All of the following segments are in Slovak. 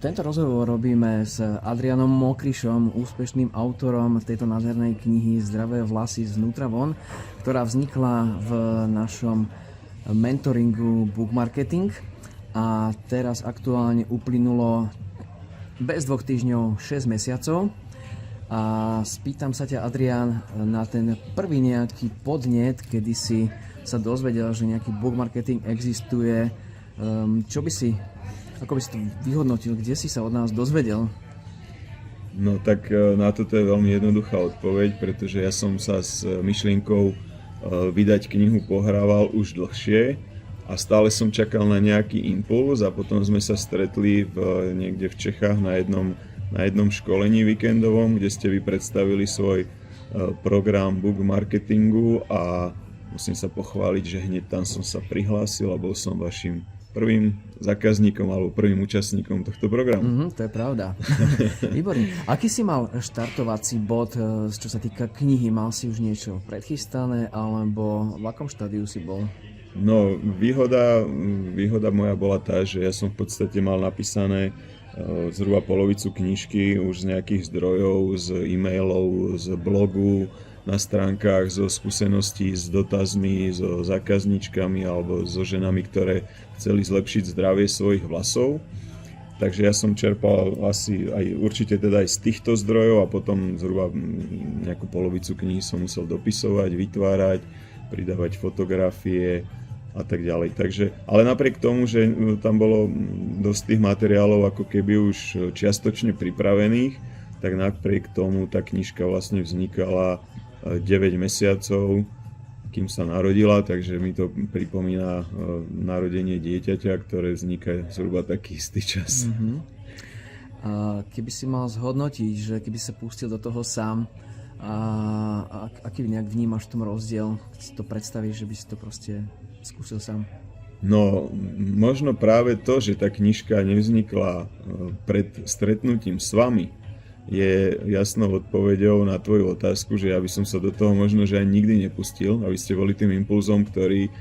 Tento rozhovor robíme s Adrianom Mokrišom, úspešným autorom tejto nádhernej knihy Zdravé vlasy znútra von, ktorá vznikla v našom mentoringu Book Marketing. A teraz aktuálne uplynulo bez 2 týždňov 6 mesiacov. A spýtam sa ťa, Adrián, na ten prvý nejaký podnet, kedy si sa dozvedel, že nejaký book marketing existuje. Ako by si to vyhodnotil? Kde si sa od nás dozvedel? No tak na toto je veľmi jednoduchá odpoveď, pretože ja som sa s myšlienkou vydať knihu pohrával už dlhšie a stále som čakal na nejaký impuls a potom sme sa stretli niekde v Čechách na jednom školení víkendovom, kde ste vy predstavili svoj program book marketingu a musím sa pochváliť, že hneď tam som sa prihlásil a bol som vašim prvým zákazníkom alebo prvým účastníkom tohto programu. To je pravda. Výborný. Aký si mal štartovací bod, čo sa týka knihy? Mal si už niečo predchystané alebo v akom štádiu si bol? No, výhoda moja bola tá, že ja som v podstate mal napísané zhruba polovicu knižky už z nejakých zdrojov, z e-mailov, z blogu, na stránkach, zo skúseností, s dotazmi, so zákazníčkami alebo so ženami, ktoré chceli zlepšiť zdravie svojich vlasov. Takže ja som čerpal asi aj určite teda aj z týchto zdrojov a potom zhruba nejakú polovicu knihy som musel dopisovať, vytvárať, pridávať fotografie a tak ďalej. Takže, ale napriek tomu, že tam bolo dosť tých materiálov ako keby už čiastočne pripravených, tak napriek tomu tá knižka vlastne vznikala 9 mesiacov, kým sa narodila, takže mi to pripomína narodenie dieťaťa, ktoré vzniká zhruba taký istý čas. A keby si mal zhodnotiť, že keby sa pustil do toho sám, aký nejak vnímaš v tom rozdiel, keď si to predstavíš, že by si to proste skúsil sám? No, možno práve to, že tá knižka nevznikla pred stretnutím s vami, je jasnou odpoveďou na tvoju otázku, že ja by som sa do toho možno, že aj nikdy nepustil, aby ste boli tým impulzom, ktorý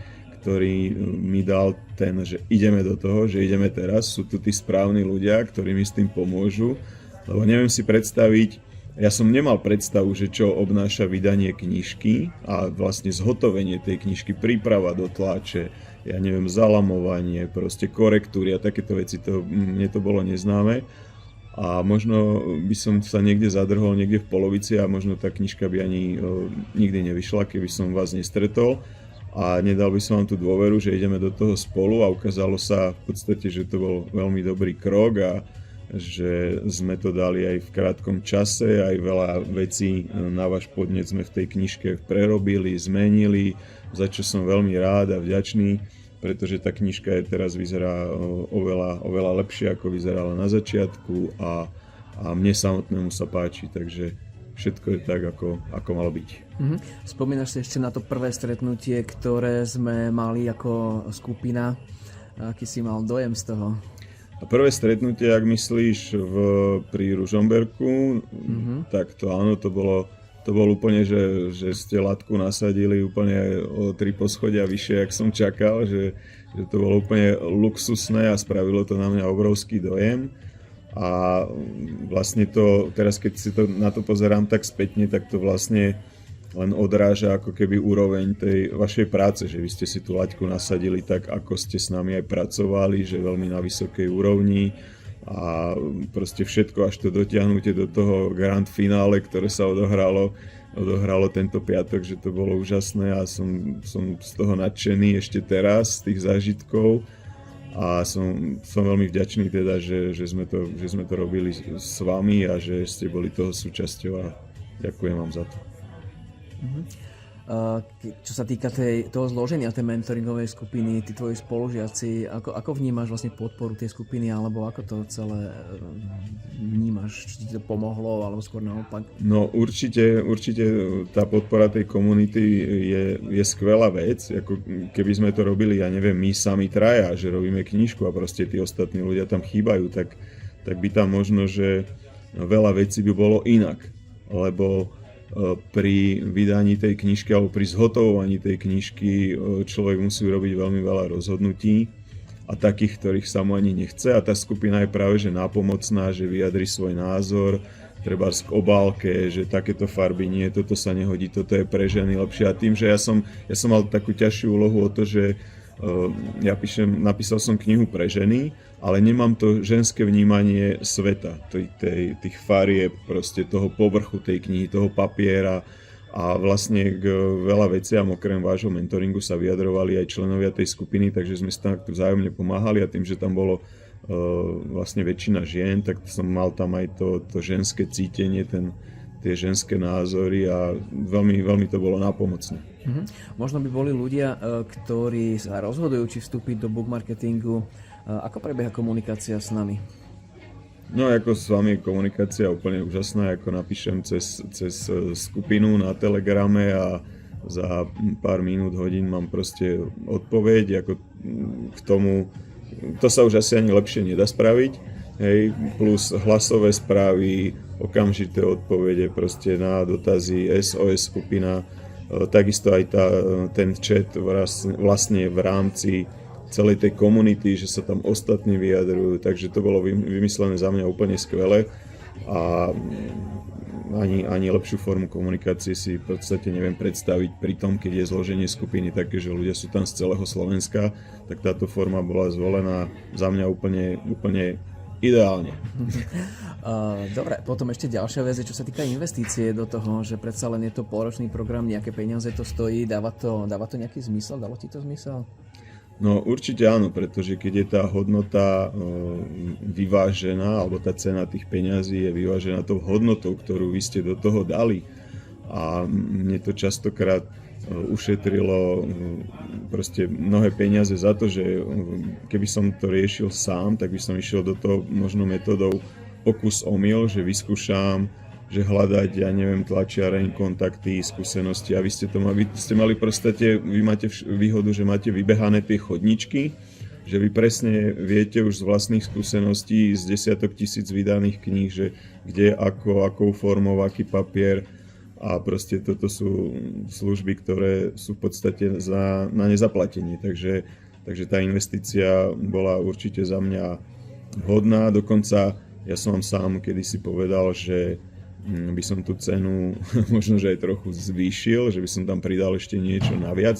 mi dal ten, že ideme do toho, že ideme teraz, sú tu tí správni ľudia, ktorí mi s tým pomôžu, lebo neviem si predstaviť, ja som nemal predstavu, že čo obnáša vydanie knižky a vlastne zhotovenie tej knižky, príprava do tlače, ja neviem, zalamovanie, proste korektúry a takéto veci, mne to bolo neznáme. A možno by som sa niekde zadrhol, niekde v polovici a možno tá knižka by ani nikdy nevyšla, keby som vás nestretol. A nedal by som vám tú dôveru, že ideme do toho spolu a ukázalo sa v podstate, že to bol veľmi dobrý krok a že sme to dali aj v krátkom čase, aj veľa vecí na váš podnet sme v tej knižke prerobili, zmenili, za čo som veľmi rád a vďačný, pretože tá knižka teraz vyzerá oveľa lepšie, ako vyzerala na začiatku a mne samotnému sa páči, takže všetko je tak, ako malo byť. Spomínaš si ešte na to prvé stretnutie, ktoré sme mali ako skupina? Aký si mal dojem z toho? A prvé stretnutie, ak myslíš pri Ružomberku, tak to áno, to bol úplne, že ste latku nasadili úplne o 3 poschodia vyššie, jak som čakal, že to bolo úplne luxusné a spravilo to na mňa obrovský dojem. A vlastne to, teraz keď si to na to pozerám tak spätne, tak to vlastne len odráža ako keby úroveň tej vašej práce, že vy ste si tú laťku nasadili tak, ako ste s nami aj pracovali, že veľmi na vysokej úrovni a proste všetko až to dotiahnutie do toho grand finále, ktoré sa odohralo tento piatok, že to bolo úžasné a som z toho nadšený ešte teraz, z tých zážitkov a som veľmi vďačný teda, že sme to robili s vami a že ste boli toho súčasťou a ďakujem vám za to. Čo sa týka toho zloženia tej mentoringovej skupiny, tí tvoji spolužiaci, ako vnímaš vlastne podporu tej skupiny, alebo ako to celé vnímaš? Či ti to pomohlo, alebo skôr naopak? No určite tá podpora tej komunity je skvelá vec, ako keby sme to robili, ja neviem, my sami traja, že robíme knižku a proste tí ostatní ľudia tam chýbajú, tak by tam možno, že veľa vecí by bolo inak, lebo pri vydaní tej knižky alebo pri zhotovovaní tej knižky človek musí urobiť veľmi veľa rozhodnutí a takých, ktorých sa mu ani nechce, a tá skupina je práve že nápomocná, že vyjadri svoj názor, treba k obálke, že takéto farby nie, toto sa nehodí, toto je pre ženy lepšie. A tým, že ja som mal takú ťažšiu úlohu o to, že napísal som knihu pre ženy, ale nemám to ženské vnímanie sveta, tých farieb, proste toho povrchu tej knihy, toho papiera, a vlastne k veľa veciam okrem vášho mentoringu sa vyjadrovali aj členovia tej skupiny, takže sme sa tak vzájomne pomáhali, a tým, že tam bolo vlastne väčšina žien, tak som mal tam aj to ženské cítenie, tie ženské názory, a veľmi, veľmi to bolo nápomocné. Možno by boli ľudia, ktorí sa rozhodujú, či vstúpiť do book marketingu. Ako prebieha komunikácia s nami? No, ako s vami komunikácia úplne úžasná, ako napíšem cez skupinu na Telegrame a za pár minút, hodín mám proste odpoveď, ako k tomu, to sa už asi ani lepšie nedá spraviť, hej, plus hlasové správy, okamžité odpovede proste na dotazy, SOS skupina, takisto aj ten chat vlastne v rámci celej tej komunity, že sa tam ostatní vyjadrujú, takže to bolo vymyslené za mňa úplne skvelé, a ani lepšiu formu komunikácie si v podstate neviem predstaviť pri tom, keď je zloženie skupiny také, že ľudia sú tam z celého Slovenska, tak táto forma bola zvolená za mňa úplne ideálne. Dobre, potom ešte ďalšia vec, čo sa týka investície do toho, že predsa len je to polročný program, nejaké peniaze to stojí, dáva to nejaký zmysel? Dalo ti to zmysel? No určite áno, pretože keď je tá hodnota vyvážená, alebo tá cena tých peňazí je vyvážená tou hodnotou, ktorú vy ste do toho dali, a mne to častokrát ušetrilo proste mnohé peniaze za to, že keby som to riešil sám, tak by som išiel do toho možno metodou pokus omyl, že vyskúšam, že hľadať, ja neviem, tlačiareň, kontakty, skúsenosti, a vy ste mali proste, vy máte výhodu, že máte vybehané tie chodničky, že vy presne viete už z vlastných skúseností, z desiatok tisíc vydaných kníh, že kde, akou formou, aký papier, a proste toto sú služby, ktoré sú v podstate na nezaplatenie, takže tá investícia bola určite za mňa vhodná, dokonca ja som vám sám kedysi povedal, že by som tú cenu možno, že aj trochu zvýšil, že by som tam pridal ešte niečo naviac,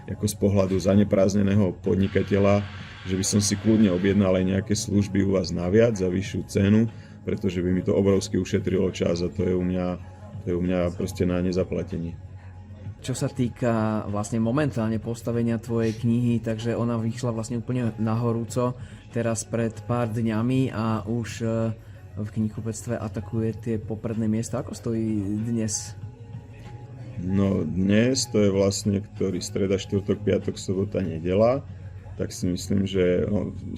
ako z pohľadu zaneprázdneného podnikateľa, že by som si kľudne objednal aj nejaké služby u vás naviac za vyššiu cenu, pretože by mi to obrovsky ušetrilo čas, a to je u mňa proste na nezaplatenie. Čo sa týka vlastne momentálne postavenia tvojej knihy, takže ona vyšla vlastne úplne nahorúco teraz pred pár dňami a už v knihkupectve atakuje tie popredné miesta. Ako stojí dnes? No dnes to je vlastne streda, štvrtok, piatok, sobota, nedeľa. Tak si myslím, že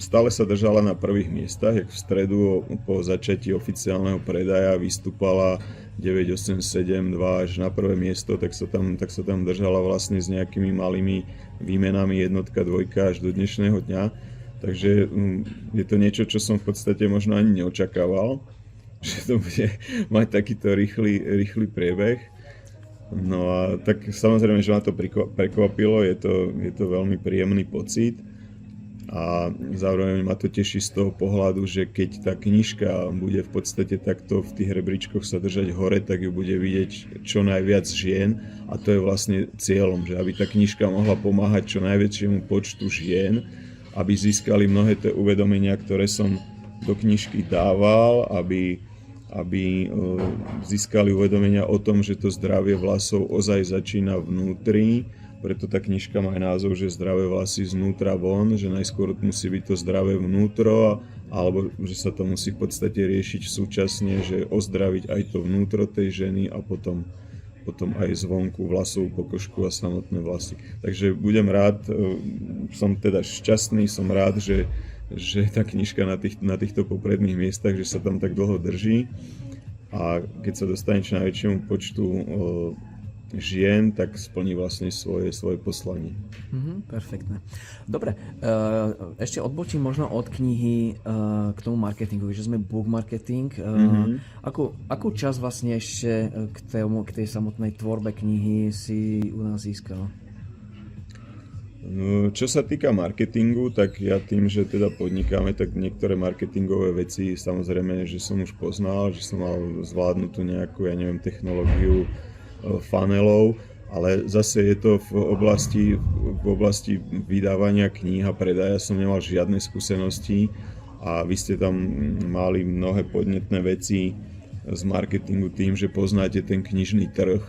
stále sa držala na prvých miestach, jak v stredu po začatí oficiálneho predaja vystúpala 9, 8, 7, 2 až na prvé miesto, tak sa tam držala vlastne s nejakými malými výmenami jednotka, dvojka až do dnešného dňa. Takže je to niečo, čo som v podstate možno ani neočakával, že to bude mať takýto rýchly priebeh. No a tak samozrejme, že ma to prekvapilo, je to veľmi príjemný pocit, a zároveň ma to teší z toho pohľadu, že keď tá knižka bude v podstate takto v tých rebríčkoch sa držať hore, tak ju bude vidieť čo najviac žien, a to je vlastne cieľom, že aby tá knižka mohla pomáhať čo najväčšiemu počtu žien, aby získali mnohé tie uvedomenia, ktoré som do knižky dával, aby získali uvedomenia o tom, že to zdravie vlasov ozaj začína vnútri, preto tá knižka má aj názov, že zdravé vlasy znútra von, že najskôr musí byť to zdravé vnútro, alebo že sa to musí v podstate riešiť súčasne, že ozdraviť aj to vnútro tej ženy a potom aj zvonku vlasovú pokožku a samotné vlasy. Takže budem rád, som teda šťastný, som rád, že tá knižka na týchto popredných miestach, že sa tam tak dlho drží, a keď sa dostane čo najväčšiemu počtu žien, tak splní vlastne svoje poslanie. Perfektné. Dobre, ešte odbočím možno od knihy k tomu marketingu, že sme book marketing. Akú časť vlastne ešte k tej samotnej tvorbe knihy si u nás získal? No, čo sa týka marketingu, tak ja tým, že teda podnikáme, tak niektoré marketingové veci samozrejme, že som už poznal, že som mal zvládnutú nejakú, ja neviem, technológiu funnelov, ale zase je to v oblasti vydávania kníh a predaja som nemal žiadne skúsenosti a vy ste tam mali mnohé podnetné veci z marketingu tým, že poznáte ten knižný trh,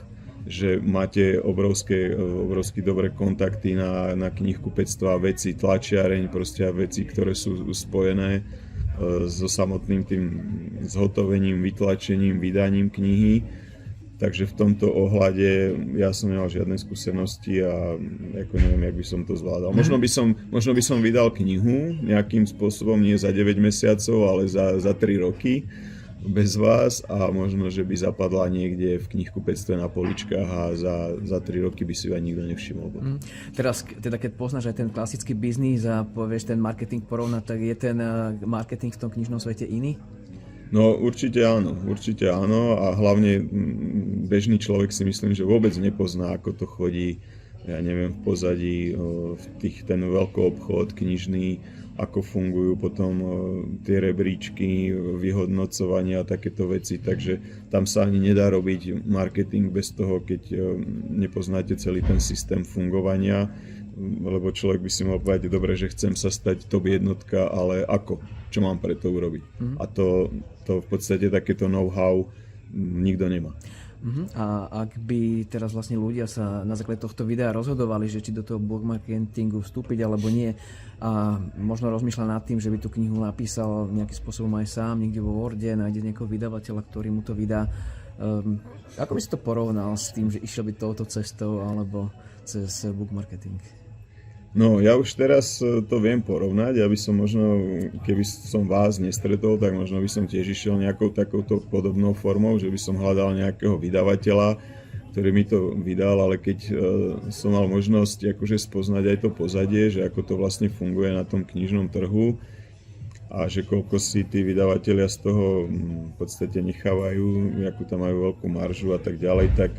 že máte obrovsky dobré kontakty na knihkupectva, veci, tlačiareň, proste veci, ktoré sú spojené so samotným tým zhotovením, vytlačením, vydaním knihy. Takže v tomto ohľade ja som nemal žiadne skúsenosti a ako neviem, jak by som to zvládal. Možno by som vydal knihu nejakým spôsobom, nie za 9 mesiacov, ale za 3 roky bez vás a možno, že by zapadla niekde v knihkupectve na poličkách a za 3 roky by si ju aj nikto nevšimol. Teraz, teda keď poznáš aj ten klasický biznis a povieš ten marketing porovnať, tak je ten marketing v tom knižnom svete iný? No určite áno a hlavne bežný človek si myslím, že vôbec nepozná, ako to chodí, ja neviem, v pozadí, ten veľkoobchod knižný, ako fungujú potom tie rebríčky, vyhodnocovania a takéto veci, takže tam sa ani nedá robiť marketing bez toho, keď nepoznáte celý ten systém fungovania, lebo človek by si mohol povedať, dobre, že chcem sa stať top jednotka, ale ako? Čo mám pre to urobiť? A to v podstate takéto know-how nikto nemá. A ak by teraz vlastne ľudia sa na základe tohto videa rozhodovali, že či do toho blog marketingu vstúpiť alebo nie a možno rozmýšľa nad tým, že by tú knihu napísal nejakým spôsobom aj sám, niekde vo Worde, nájde niekoho vydavateľa, ktorý mu to vydá. Ako by si to porovnal s tým, že išiel by touto cestou alebo cez book marketing? No, ja už teraz to viem porovnať, aby som možno, keby som vás nestretol, tak možno by som tiež išiel nejakou takouto podobnou formou, že by som hľadal nejakého vydavateľa, ktorý mi to vydal, ale keď som mal možnosť akože spoznať aj to pozadie, že ako to vlastne funguje na tom knižnom trhu a že koľko si tí vydavatelia z toho v podstate nechávajú, akú tam majú veľkú maržu a tak ďalej, tak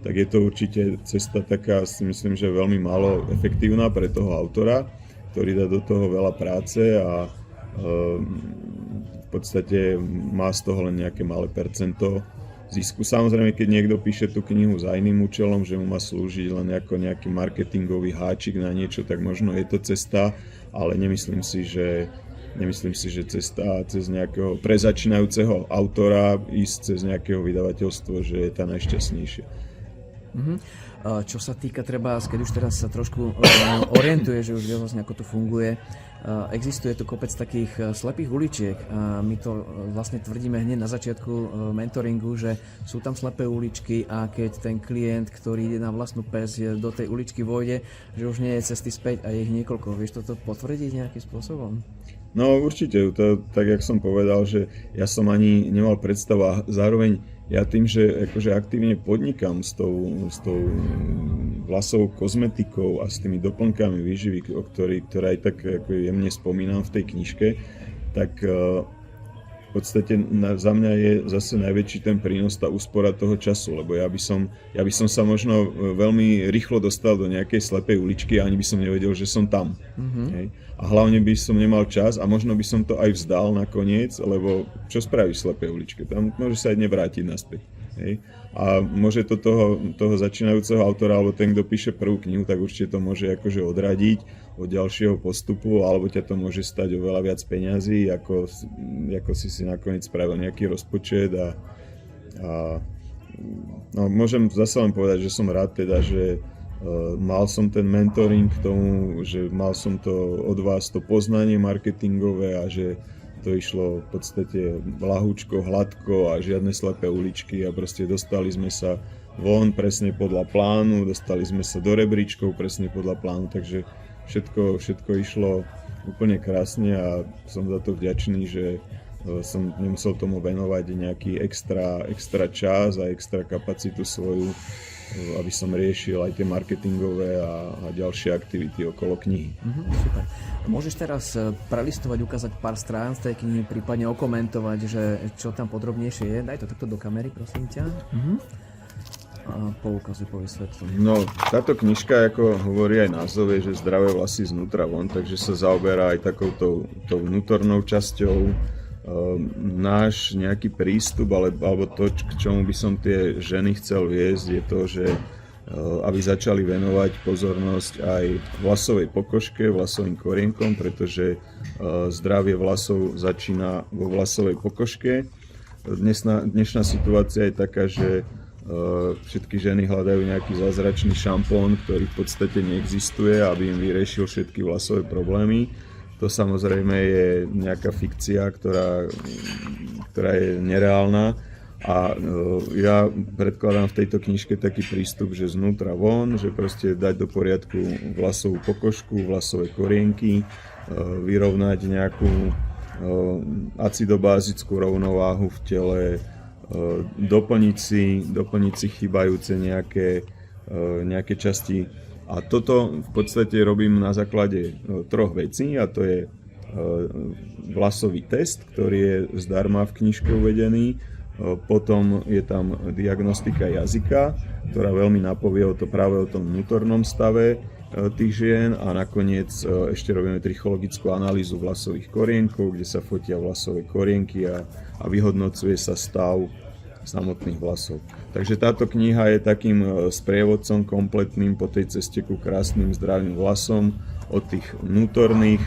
je to určite cesta taká, si myslím, že veľmi málo efektívna pre toho autora, ktorý dá do toho veľa práce a v podstate má z toho len nejaké malé percento zisku. Samozrejme, keď niekto píše tú knihu za iným účelom, že mu má slúžiť len ako nejaký marketingový háčik na niečo, tak možno je to cesta, ale nemyslím si, že cesta cez nejakého pre začínajúceho autora ísť cez nejakého vydavateľstvo, že je tá najšťastnejšia. Čo sa týka treba, keď už teraz sa trošku orientuje, že už vie vlastne ako to funguje, existuje tu kopec takých slepých uličiek a my to vlastne tvrdíme hneď na začiatku mentoringu, že sú tam slepé uličky a keď ten klient, ktorý ide na vlastnú pes, do tej uličky vojde, že už nie je cesty späť a je ich niekoľko. Vieš toto potvrdiť nejakým spôsobom? No určite, tak jak som povedal, že ja som ani nemal predstavu a zároveň ja tým, že akože aktívne podnikám s tou vlasovou kozmetikou a s tými doplnkami výživy, ktoré aj tak ako jemne spomínam v tej knižke, tak v podstate za mňa je zase najväčší ten prínos tá úspora toho času, lebo ja by som sa možno veľmi rýchlo dostal do nejakej slepej uličky a ani by som nevedel, že som tam. Hej. A hlavne by som nemal čas a možno by som to aj vzdal nakoniec, lebo čo spravíš v slepej uličke? Tam môže sa aj nevrátiť naspäť. Hej. A môže to toho začínajúceho autora alebo ten, kto píše prvú knihu, tak určite to môže akože odradiť od ďalšieho postupu, alebo ťa to môže stať oveľa viac peňazí, ako si nakoniec spravil nejaký rozpočet a no, môžem zase len povedať, že som rád teda, že mal som ten mentoring k tomu, že mal som to od vás to poznanie marketingové a že to išlo v podstate ľahúčko, hladko a žiadne slepé uličky a proste dostali sme sa von presne podľa plánu, dostali sme sa do rebríčkov presne podľa plánu, takže všetko išlo úplne krásne a som za to vďačný, že som nemusel tomu venovať nejaký extra čas a extra kapacitu svoju, aby som riešil aj tie marketingové a ďalšie aktivity okolo knihy. Super. Môžeš teraz prelistovať, ukázať pár strán z tej knihy, prípadne okomentovať, že čo tam podrobnejšie je. Daj to takto do kamery, prosím ťa. poukazuje po vysvetlu? No, táto knižka, ako hovorí aj názov, je, že zdravé vlasy znútra von, takže sa zaoberá aj takouto tou vnútornou časťou. Náš nejaký prístup, alebo to, k čomu by som tie ženy chcel viesť, je to, že aby začali venovať pozornosť aj vlasovej pokožke, vlasovým korienkom, pretože zdravie vlasov začína vo vlasovej pokožke. Dnešná situácia je taká, že všetky ženy hľadajú nejaký zázračný šampón, ktorý v podstate neexistuje, aby im vyriešil všetky vlasové problémy. To samozrejme je nejaká fikcia, ktorá je nereálna. A ja predkladám v tejto knižke taký prístup, že znútra von, že proste dať do poriadku vlasovú pokožku, vlasové korienky, vyrovnať nejakú acidobázickú rovnováhu v tele, doplniť si chýbajúce nejaké časti. A toto v podstate robím na základe troch vecí, a to je vlasový test, ktorý je zdarma v knižke uvedený. Potom je tam diagnostika jazyka, ktorá veľmi napovie práve o tom vnútornom stave tých žien, a nakoniec ešte robíme trichologickú analýzu vlasových korienkov, kde sa fotia vlasové korienky a vyhodnocuje sa stav samotných vlasov. Takže táto kniha je takým sprievodcom kompletným po tej ceste ku krásnym zdravým vlasom, od tých vnútorných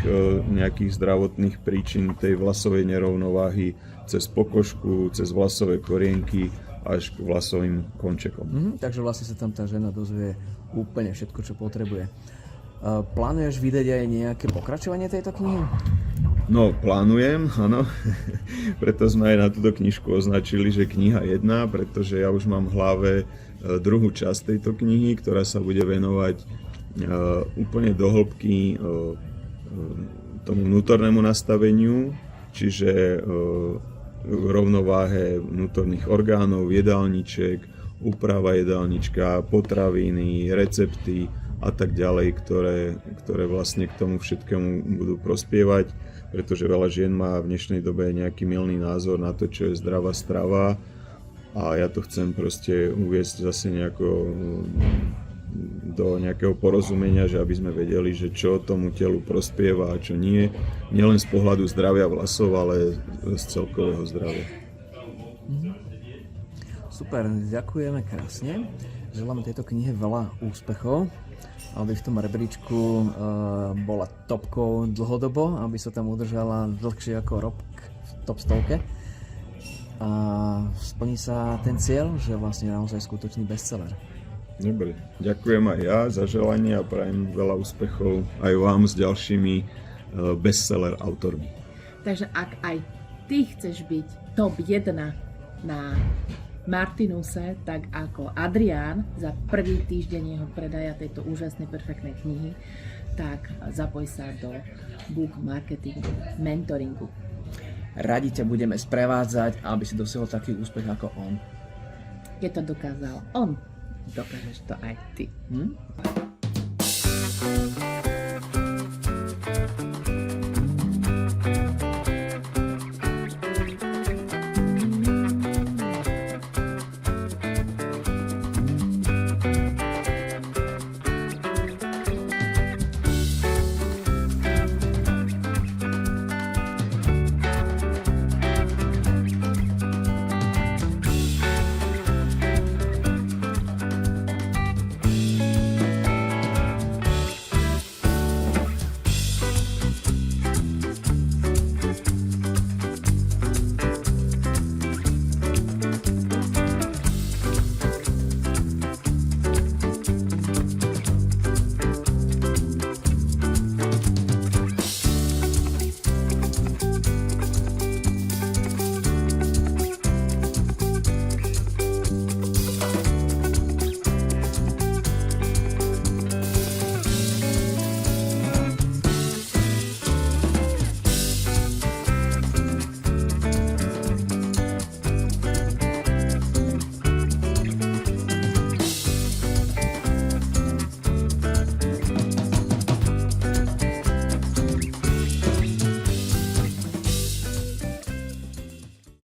nejakých zdravotných príčin tej vlasovej nerovnováhy cez pokožku, cez vlasové korienky až k vlasovým končekom. Takže vlastne sa tam tá žena dozvie úplne všetko, čo potrebuje. Plánuješ vydať aj nejaké pokračovanie tejto knihy? No, plánujem, áno. Preto sme aj na túto knižku označili, že kniha 1, pretože ja už mám v hlave druhú časť tejto knihy, ktorá sa bude venovať úplne do hĺbky tomu vnútornému nastaveniu, čiže rovnováhe vnútorných orgánov, jedálniček, úprava jedálnička, potraviny, recepty a tak ďalej, ktoré vlastne k tomu všetkému budú prospievať, pretože veľa žien má v dnešnej dobe nejaký mylný názor na to, čo je zdravá strava, a ja to chcem proste uviesť zase do nejakého porozumenia, že aby sme vedeli, že čo tomu telu prospieva a čo nie. Nielen z pohľadu zdravia vlasov, ale z celkového zdravia. Super, ďakujeme krásne. Želáme tejto knihe veľa úspechov, aby v tom rebríčku bola topkou dlhodobo, aby sa tam udržala dlhšie ako rok v top 100. A splní sa ten cieľ, že vlastne naozaj skutočný bestseller. Dobre, ďakujem aj ja za želanie a prajem veľa úspechov aj vám s ďalšími bestseller autormi. Takže ak aj ty chceš byť top 1 na Martinuse, tak ako Adrián za prvý týždeň jeho predaja tejto úžasnej, perfektnej knihy, tak zapoj sa do book marketingu, mentoringu. Radi ťa budeme sprevádzať, aby si dosiahol taký úspech ako on. Keď to dokázal on, dokážeš to aj ty.